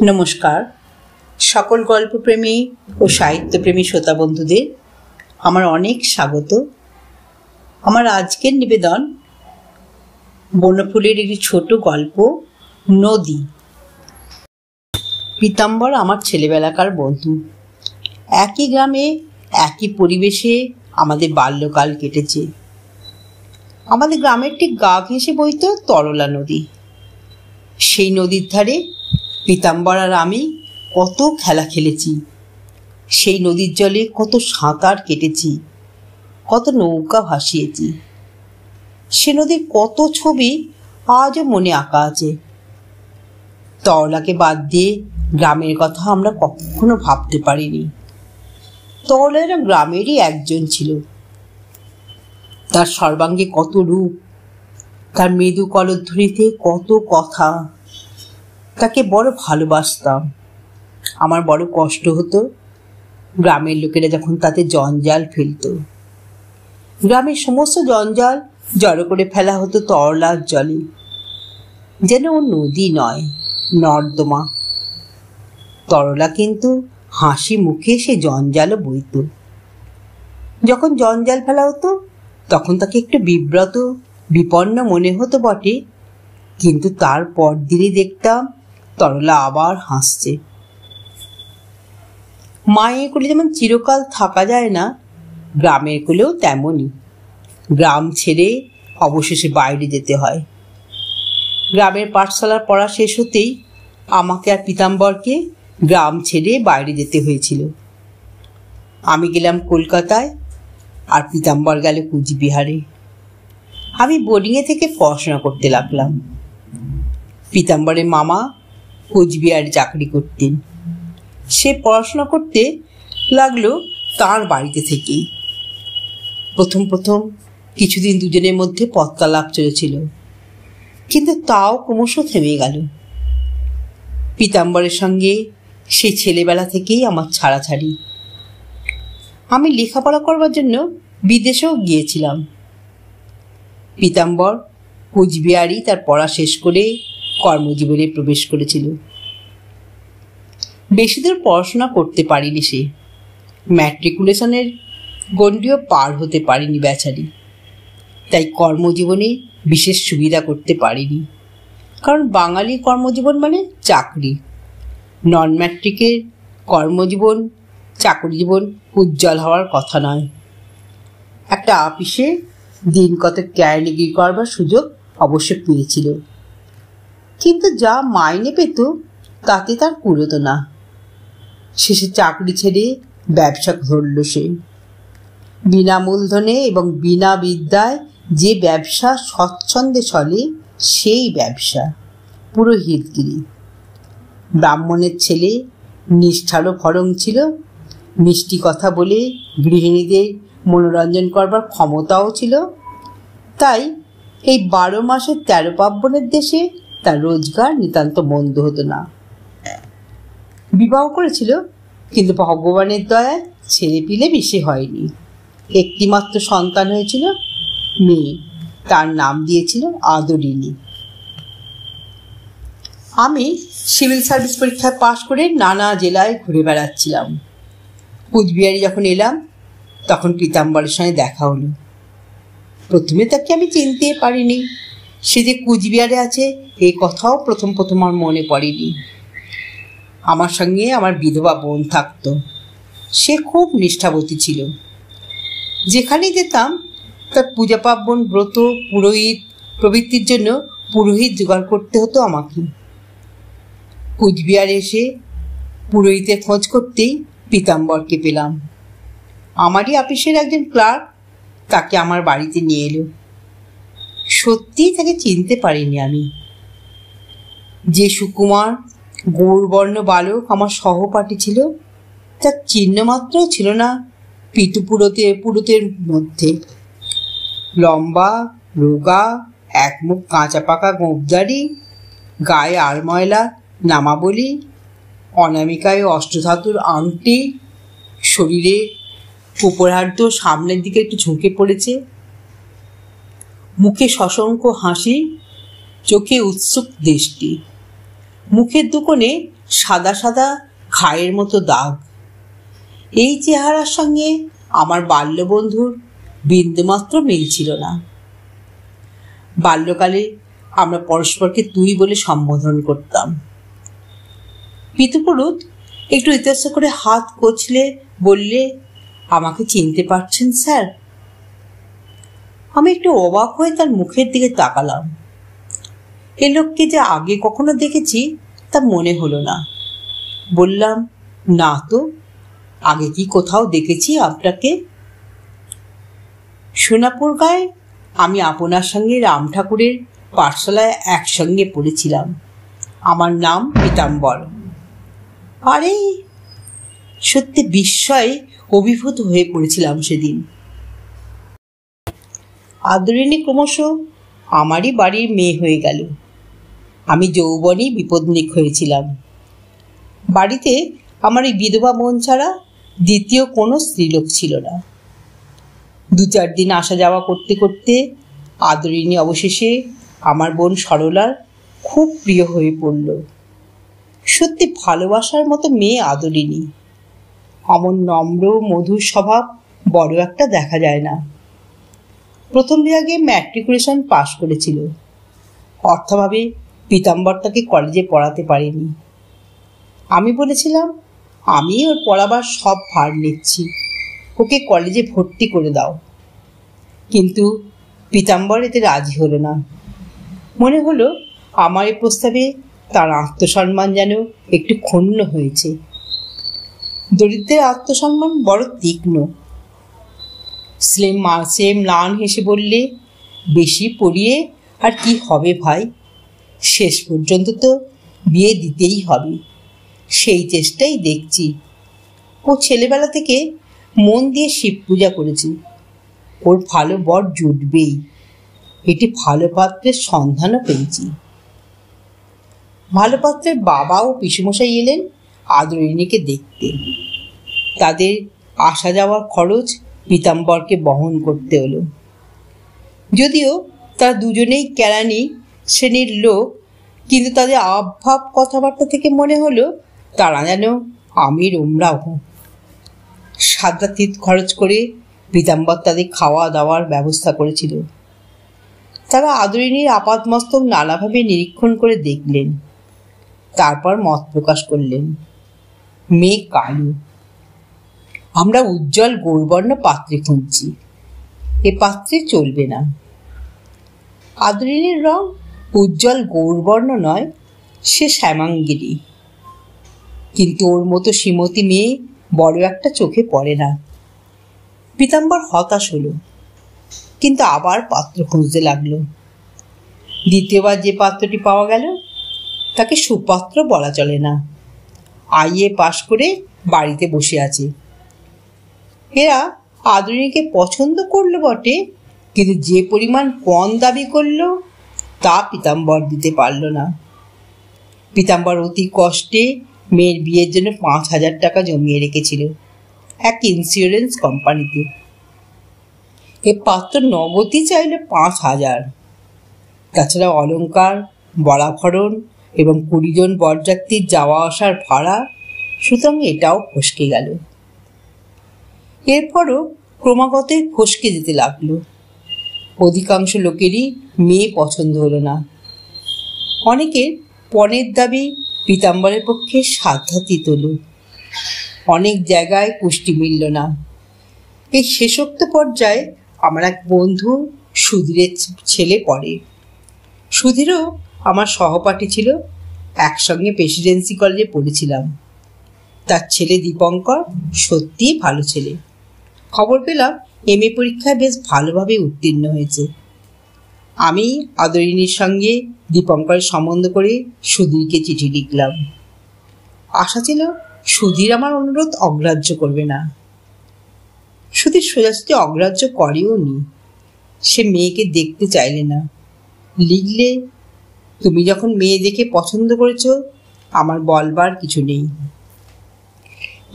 নমস্কার সকল গল্পপ্রেমী ও সাহিত্যপ্রেমী শ্রোতা বন্ধুদের আমার অনেক স্বাগত। আমার আজকের নিবেদন বনফুলের একটি ছোট গল্প, নদী। পীতাম্বর আমার ছেলেবেলাকার বন্ধু। একই গ্রামে একই পরিবেশে আমাদের বাল্যকাল কেটেছে। আমাদের গ্রামের ঠিক গা ঘেঁষে বইত তরলা নদী। সেই নদীর ধারে পীতাম্বর আর আমি কত খেলা খেলেছি। সেই নদীর জলে কত সাঁতার কেটেছি, কত নৌকা ভাসিয়েছি। সে নদীর কত ছবি আজও মনে আঁকা আছে। তরলাকে বাদ দিয়ে গ্রামের কথা আমরা কখনো ভাবতে পারিনি। তরলা গ্রামেরই একজন ছিল। তার সর্বাঙ্গে কত রূপ, তার মৃদু কলধ্বনিতে কত কথা। তাকে বড় ভালোবাসতাম। আমার বড় কষ্ট হতো গ্রামের লোকেরা যখন তাতে জঞ্জাল ফেলত। গ্রামের সমস্ত জঞ্জাল জড়ো করে ফেলা হতো তরলার জলে, যেন ও নদী নয়, নর্দমা। তরলা কিন্তু হাসি মুখে সে জঞ্জালও বইত। যখন জঞ্জাল ফেলা হতো তখন তাকে একটু বিব্রত বিপন্ন মনে হতো বটে, কিন্তু তার পর দিনই দেখতাম তরলা আবার হাসছে। মায়ের কোলে যেমন চিরকাল থাকা যায় না, গ্রামের কোলেও তেমনই। গ্রাম ছেড়ে অবশেষে বাইরে যেতে হয়। গ্রামের পাঠশালার পড়া শেষ হতেই আমাকে আর পীতাম্বরকে গ্রাম ছেড়ে বাইরে যেতে হয়েছিল। আমি গেলাম কলকাতায়, আর পীতাম্বর গেল কুচবিহারে। আমি বোর্ডিংয়ে থেকে পড়াশোনা করতে লাগলাম। পীতাম্বরের মামা কুচবিহারে চাকরি করতেন। সে পড়াশোনা করতে লাগলো তার বাড়িতে থেকেই। প্রথম প্রথম কিছুদিন দুজনের মধ্যে পত্তালাপ চলেছিল, কিন্তু তাও ক্রমশ থেমে গেল। পীতাম্বরের সঙ্গে সেই ছেলেবেলা থেকেই আমার ছাড়াছাড়ি। আমি লেখাপড়া করবার জন্য বিদেশেও গিয়েছিলাম। পীতাম্বর কুচবিহারেই তার পড়া শেষ করে কর্মজীবনে প্রবেশ করেছিল। বেশি দূর পড়াশোনা করতে পারিনি সে। ম্যাট্রিকুলেশনের গণ্ডিও পার হতে পারিনি বেচারি। তাই কর্মজীবনে বিশেষ সুবিধা করতে পারিনি, কারণ বাঙালি কর্মজীবন মানে চাকরি। নন ম্যাট্রিকের কর্মজীবন, চাকরি জীবন উজ্জ্বল হওয়ার কথা নয়। একটা আপিসে দিন কত ক্যারিগিরি করবার সুযোগ অবশ্য পেয়েছিল, কিন্তু যা মাইনে পেত তাতে তার কুলোতো না। শেষে চাকরি ছেড়ে ব্যবসা ধরল সে। বিনা মূলধনে এবং বিনা বিদ্যায় যে ব্যবসা স্বচ্ছন্দে চলে, সেই ব্যবসা পুরোহিতগিরি। ব্রাহ্মণের ছেলে, নিষ্ঠারও ফরং ছিল। মিষ্টি কথা বলে গৃহিণীদের মনোরঞ্জন করবার ক্ষমতাও ছিল। তাই এই 12 মাসের 13 পার্বণের দেশে তার রোজগার নিতান্ত মন্দ হতো না। বিবাহ করেছিল, কিন্তু ভগবানের দয়ায় ছেলে পিলে বেশি হয়নি। একটিমাত্র সন্তান হয়েছিল, মেয়ে। তার নাম দিয়েছিল আদরিনী। আমি সিভিল সার্ভিস পরীক্ষায় পাশ করে নানা জেলায় ঘুরে বেড়াচ্ছিলাম। কুচবিহারে যখন এলাম তখন পীতাম্বরের সঙ্গে দেখা হলো। প্রথমে তাকে আমি চিনতে পারিনি। সে যে কুচবিহারে আছে এই কথাও প্রথম আমার মনে পড়েনি। আমার সঙ্গে আমার বিধবা বোন থাকতো। সে খুব নিষ্ঠাবতী ছিল। যেখানেই যেতাম তার পূজা পার্বণ, ব্রত, পুরোহিত প্রভৃতির জন্য পুরোহিত জোগাড় করতে হতো আমাকে। কুচবিহারে এসে পুরোহিতের খোঁজ করতেই পীতাম্বরকে পেলাম। আমারই অফিসের একজন ক্লার্ক তাকে আমার বাড়িতে নিয়ে এলো। সত্যিই তাকে চিনতে পারিনি আমি। যে সুকুমার গৌরবর্ণ বালক আমার সহপাঠী ছিল, তার চিহ্ন মাত্রও ছিল না পুরুতের মধ্যে। লম্বা, রোগা, একমুখ কাঁচা পাকা গোঁপদাড়ি, গায়ে আড়ময়লা নামাবলি, অনামিকায় অষ্টধাতুর আংটি, শরীরে উপরার্ধ সামনের দিকে একটু ঝুঁকে পড়েছে, মুখে সশঙ্ক হাসি, চোখে উৎসুক দৃষ্টি। মুখের দুকোণে সাদা সাদা খায়ের মতো দাগ। এই চেহারার সঙ্গে আমার বাল্যবন্ধুর বিন্দুমাত্র মিল ছিল না। বাল্যকালে আমরা পরস্পরকে তুই বলে সম্বোধন করতাম। পিতৃপুরুষ একটু ইতস্ত করে হাত কচলে বললে, আমাকে চিনতে পারছেন স্যার? আমি একটু অবাক হয়ে তার মুখের দিকে তাকালাম। এ লোককে যে আগে কখনো দেখেছি তা মনে হলো না। বললাম, না তো, আগে কি কোথাও দেখেছি আপনাকে? সোনাপুর গায়ে আমি আপনার সঙ্গে রাম ঠাকুরের পাঠশালায় একসঙ্গে পড়েছিলাম। আমার নাম পীতাম্বর। আরে, সত্যি বিস্ময়ে অভিভূত হয়ে পড়েছিলাম সেদিন। আদরিনী ক্রমশ আমারই বাড়ির মেয়ে হয়ে গেল। আমি যৌবনেই বিপদনিক হয়েছিলাম। বাড়িতে আমার এই বিধবা বোন ছাড়া দ্বিতীয় কোনো স্ত্রীলোক ছিল না। 2-4 দিন আসা যাওয়া করতে করতে আদরিনী অবশেষে আমার বোন সরলার খুব প্রিয় হয়ে পড়ল। সত্যি ভালোবাসার মতো মেয়ে আদরিনী। অমন নম্র মধুর স্বভাব বড় একটা দেখা যায় না। প্রথম বিভাগে ম্যাট্রিকুলেশন পাশ করেছিল। অর্থাভাবে পীতাম্বর তাকে কলেজে পড়াতে পারেনি। আমি বলেছিলাম, আমি ওর পড়াবার সব ভার নিচ্ছি, ওকে কলেজে ভর্তি করে দাও। কিন্তু পীতাম্বর এতে রাজি হলো না। মনে হলো আমার এই প্রস্তাবে তার আত্মসম্মান যেন একটু ক্ষুণ্ণ হয়েছে। দরিদ্রের আত্মসম্মান বড় তীক্ষ্ণ। সে ম্লান হেসে বললে, বেশি পড়িয়ে আর কি হবে ভাই, শেষ পর্যন্ত তো বিয়ে দিতেই হবে, সেই চেষ্টাই দেখছি। ও ছেলেবেলা থেকে মন দিয়ে শিব পূজা করেছে, ওর ভালো বর জুটবেই। এটি ভালো পাত্রের সন্ধানও পেয়েছি। ভালো পাত্রের বাবা ও পিসুমশাই এলেন আদরিনীকে দেখতে। তাদের আসা যাওয়ার খরচ পীতাম্বরকে বহন করতে হলো। যদিও তারা দুজনেই কেরানি শ্রেণীর লোক, কিন্তু তাদের আবভাব কথাবার্তা থেকে মনে হলো তারা যেন আমির ওমরাও। সাদাতীত খরচ করে পীতাম্বর তাদের খাওয়া দাওয়ার ব্যবস্থা করেছিল। তারা আদরিনীর আপাদমস্তক নানাভাবে নিরীক্ষণ করে দেখলেন, তারপর মত প্রকাশ করলেন, মেয়ে কালু। আমরা উজ্জ্বল গৌরবর্ণ পাত্রে খুঁজছি, এ পাত্রে চলবে না। আদরিনীর রং উজ্জ্বল গৌরবর্ণ নয়, সে শ্যামাঙ্গিনী, কিন্তু ওর মতো শ্রীমতী মেয়ে বড় একটা চোখে পড়ে না। পীতাম্বর হতাশ হলো, কিন্তু আবার পাত্র খুঁজতে লাগলো। দ্বিতীয়বার যে পাত্রটি পাওয়া গেল তাকে সুপাত্র বলা চলে না। IA পাশ করে বাড়িতে বসে আছে। এরা আদরিনীকে পছন্দ করলো বটে, কিন্তু যে পরিমাণ পণ দাবি করলো তা পীতাম্বর দিতে পারল না। পীতাম্বর অতি কষ্টে মেয়ের বিয়ের জন্য 5,000 টাকা জমিয়ে রেখেছিল এক ইন্স্যুরেন্স কোম্পানিতে। এ পাত্র নগদই চাইল 5,000। তাছাড়া অলংকার, বরাভরণ এবং 20 জন বরযাত্রীর যাওয়া আসার ভাড়া, সুতরাং এটাও ফসকে গেল। এরপরও ক্রমাগতই ফসকে যেতে লাগলো। অধিকাংশ লোকেরই মেয়ে পছন্দ হলো না। অনেকের পণের দাবি পীতাম্বরের পক্ষে সাধ্যাতীত হলো। অনেক জায়গায় কুষ্টি মিলল না। এই শেষোক্ত পর্যায়ে আমার এক বন্ধু সুধীরের ছেলে পড়ে। সুধীরও আমার সহপাঠী ছিল, একসঙ্গে প্রেসিডেন্সি কলেজে পড়েছিলাম। তার ছেলে দীপঙ্কর সত্যিই ভালো ছেলে। খবর পেলাম MA পরীক্ষায় বেশ ভালোভাবে উত্তীর্ণ হয়েছে। আমি আদরিনীর সঙ্গে দীপঙ্করের সম্বন্ধ করে সুধীরকে চিঠি লিখলাম। আশা ছিল সুধীর আমার অনুরোধ অগ্রাহ্য করবে না। সুধীর সোজাসুজি অগ্রাহ্য করেও নি। সে মেয়েকে দেখতে চাইলে না। লিখলে, তুমি যখন মেয়ে দেখে পছন্দ করেছ আমার বলবার কিছু নেই,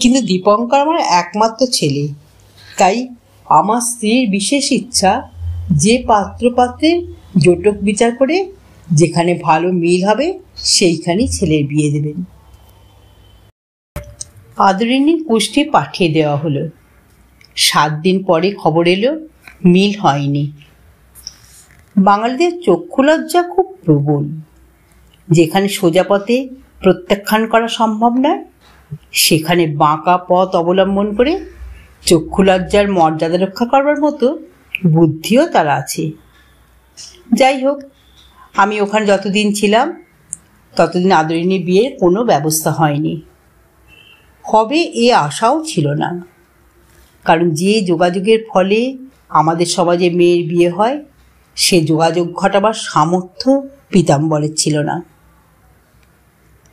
কিন্তু দীপঙ্কর আমার একমাত্র ছেলে, তাই আমার স্ত্রীর বিশেষ ইচ্ছা যে পাত্রের জোটক বিচার করে যেখানে ভালো মিল হবে সেইখানেই ছেলের বিয়ে দেবেন। আদরিনীর কুষ্টি পাঠিয়ে দেওয়া হলো। 7 দিন পরে খবর এলো মিল হয়নি। বাঙালিদের চক্ষু লজ্জা খুব প্রবল। যেখানে সোজা পথে প্রত্যাখ্যান করা সম্ভব নয়, সেখানে বাঁকা পথ অবলম্বন করে চক্ষু লজ্জার মর্যাদা রক্ষা করবার মতো বুদ্ধিও তার আছে। যাই হোক, আমি ওখানে যতদিন ছিলাম ততদিন আদরিনীর বিয়ের কোনো ব্যবস্থা হয়নি। হবে এ আশাও ছিল না, কারণ যে যোগাযোগের ফলে আমাদের সমাজে মেয়ের বিয়ে হয়, সে যোগাযোগ ঘটাবার সামর্থ্য পীতাম্বরের ছিল না।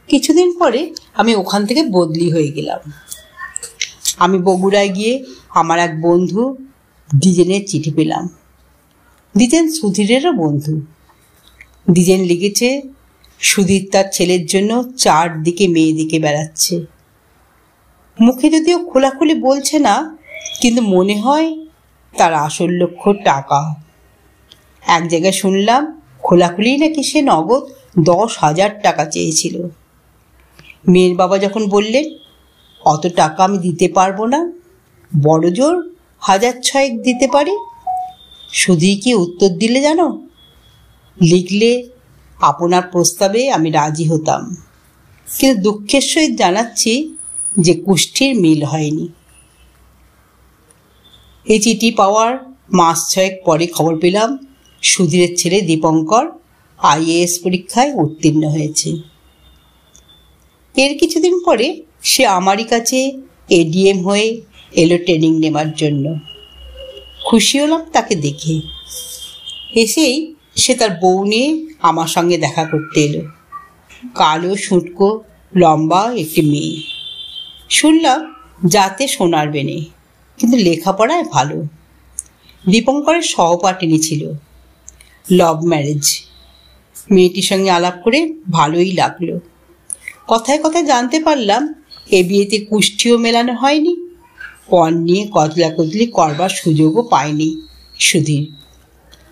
কিছুদিন পরে আমি ওখান থেকে বদলি হয়ে গেলাম। আমি বগুড়ায় গিয়ে আমার এক বন্ধু দ্বিজেনের চিঠি পেলাম। দ্বিজেন সুধীরেরও বন্ধু। দ্বিজেন লিখেছে সুধীর তার ছেলের জন্য 4 দিকে মেয়ে দিকে বেড়াচ্ছে। মুখে যদিও খোলাখুলি বলছে না, কিন্তু মনে হয় তার আসল লক্ষ্য টাকা। এক জায়গায় শুনলাম খোলাখুলি নাকি সে নগদ 10,000 টাকা চেয়েছিল। মেয়ের বাবা যখন বললেন অত টাকা আমি দিতে পারবো না, বড় জোর 1,000 দিতে পারি, শুধুই কি উত্তর দিলে জানো, লিখলে আপনার প্রস্তাবে আমি রাজি হতাম, কিন্তু দুঃখের সহিত জানাচ্ছি যে কুষ্ঠির মিল হয়নি। এই চিঠি পাওয়ার মাস 6 পরে খবর পেলাম সুধীরের ছেলে দীপঙ্কর IAS পরীক্ষায় উত্তীর্ণ হয়েছে। এর কিছুদিন পরে সে আমারই কাছে ADM হয়ে এলো ট্রেনিং নেবার জন্য। খুশি হলাম তাকে দেখে। এসেই সে তার বউ নিয়ে আমার সঙ্গে দেখা করতে এলো। কালো শুঁটকো লম্বা একটি মেয়ে। শুনলাম যাতে সোনার বেনে, কিন্তু লেখাপড়ায় ভালো। দীপঙ্করের সহপাঠিনী ছিল। Love marriage. মেয়েটির সঙ্গে আলাপ করে ভালোই লাগলো। কথায় কথায় জানতে পারলাম এ বিয়েতে কুষ্ঠিও মেলানো হয়নি, পণ নিয়ে কদলাকদলি করবার সুযোগও পায়নি সুধীর।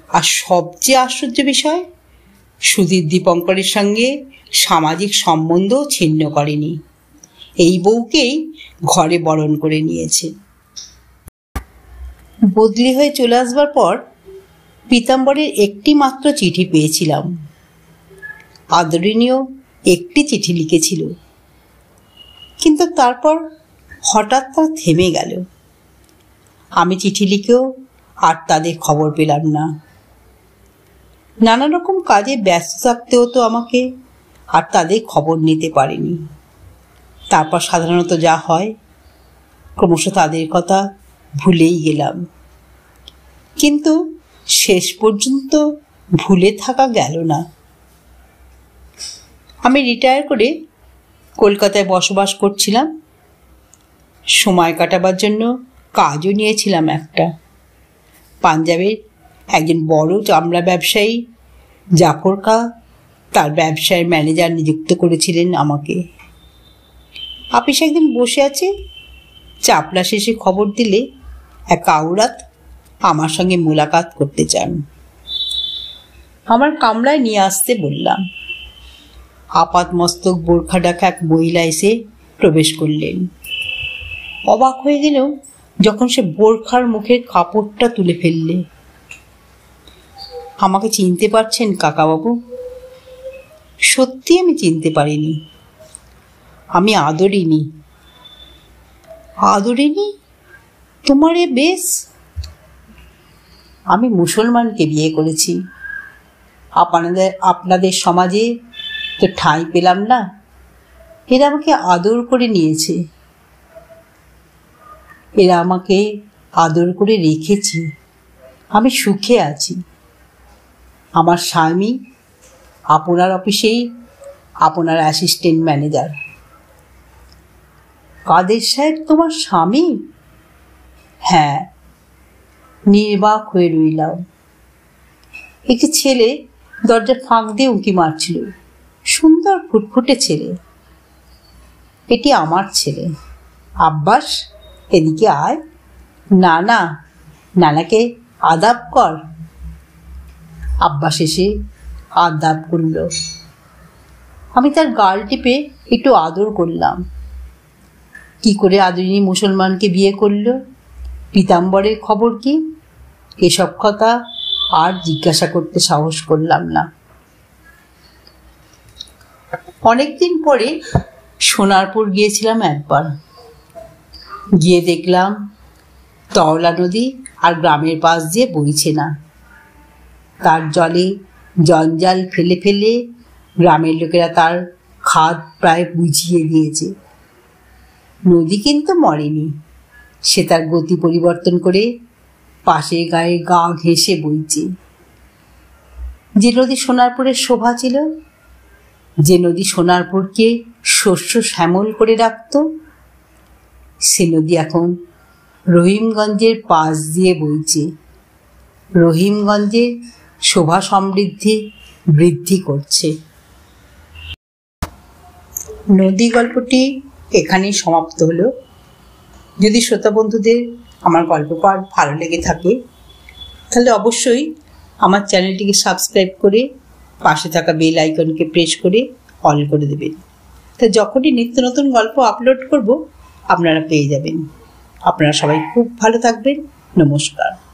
আর সবচেয়ে আশ্চর্য বিষয়, সুধীর দীপঙ্করের সঙ্গে সামাজিক সম্বন্ধও ছিন্ন করেনি। এই বউকেই ঘরে বরণ করে নিয়েছে। বদলি হয়ে চলে আসবার পর পীতাম্বরের একটি মাত্র চিঠি পেয়েছিলাম। আদরিনীও একটি চিঠি লিখেছিল, কিন্তু তারপর হঠাৎ তার থেমে গেল। আমি চিঠি লিখেও আর তাদের খবর পেলাম না। নানা রকম কাজে ব্যস্ত থাকতে হতো আমাকে, আর তাদের খবর নিতে পারিনি। তারপর সাধারণত যা হয়, ক্রমশ তাদের কথা ভুলেই গেলাম। কিন্তু শেষ পর্যন্ত ভুলে থাকা গেল না। আমি রিটায়ার করে কলকাতায় বসবাস করছিলাম। সময় কাটাবার জন্য কাজও নিয়েছিলাম একটা। পাঞ্জাবের একজন বড় চামড়া ব্যবসায়ী জাফর খা তার ব্যবসায়ের ম্যানেজার নিযুক্ত করেছিলেন আমাকে। আপিস একদিন বসে আছে, চাপলা শেষে খবর দিলে এক আওরাত আমার সঙ্গে মোলাকাত করতে চান। আমার কামরায় নিয়ে আসতে বললাম। আপাত মস্তক বোরখা ঢাকা এক মহিলা এসে প্রবেশ করলেন। অবাক হয়ে গেল যখন সে বোরখার মুখের কাপড়টা তুলে ফেললে। আমাকে চিনতে পারছেন কাকাবাবু? সত্যি আমি চিনতে পারিনি। আমি আদরিনী। আদরিনী, তোমার এ বেশ। আমি মুসলমানকে বিয়ে করেছি। আপনাদের সমাজে তো ঠাঁই পেলাম না, এরা আমাকে আদর করে নিয়েছে, এরা আমাকে আদর করে রেখেছে। আমি সুখে আছি। আমার স্বামী আপনার অফিসেই আপনার অ্যাসিস্ট্যান্ট ম্যানেজার। কাদের সাহেব তোমার স্বামী? হ্যাঁ। নির্বাক হয়ে রইলাম। একটি ছেলে দরজার ফাঁক দিয়ে উঁকি মারছিল। সুন্দর ফুটফুটে ছেলে। এটি আমার ছেলে। আব্বাস, এদিকে আয়। নানা, নানাকে আদাব কর। আব্বাস এসে আদাব করল। আমি তার গাল টিপে একটু আদর করলাম। কি করে আদরিনী মুসলমানকে বিয়ে করল, পীতাম্বরের খবর কি, এসব কথা আর জিজ্ঞাসা করতে সাহস করলাম না। অনেকদিন পরে সোনারপুর গিয়েছিলাম একবার। গিয়ে দেখলাম তরলা নদী আর গ্রামের পাশ দিয়ে বইছে না। তার জলে জঞ্জাল ফেলে ফেলে গ্রামের লোকেরা তার খাদ প্রায় বুঝিয়ে দিয়েছে। নদী কিন্তু মরেনি, সে তার গতি পরিবর্তন করে পাশের গায়ে গা ঘেঁষে বইছে। যে নদী সোনারপুরের শোভা ছিল, যে নদী সোনারপুরকে শস্য শ্যামল করে রাখত, সে নদী এখন রহিমগঞ্জের পাশ দিয়ে বইছে। রহিমগঞ্জের শোভা সমৃদ্ধি বৃদ্ধি করছে। নদী গল্পটি এখানেই সমাপ্ত হলো। যদি শ্রোতা বন্ধুদের আমার গল্প পাঠ ভালো লেগে থাকে তাহলে অবশ্যই আমার চ্যানেলটিকে সাবস্ক্রাইব করে পাশে থাকা বেল আইকনকে প্রেস করে অল করে দেবেন। তা যখনই নিত্য নতুন গল্প আপলোড করব আপনারা পেয়ে যাবেন। আপনারা সবাই খুব ভালো থাকবেন। নমস্কার।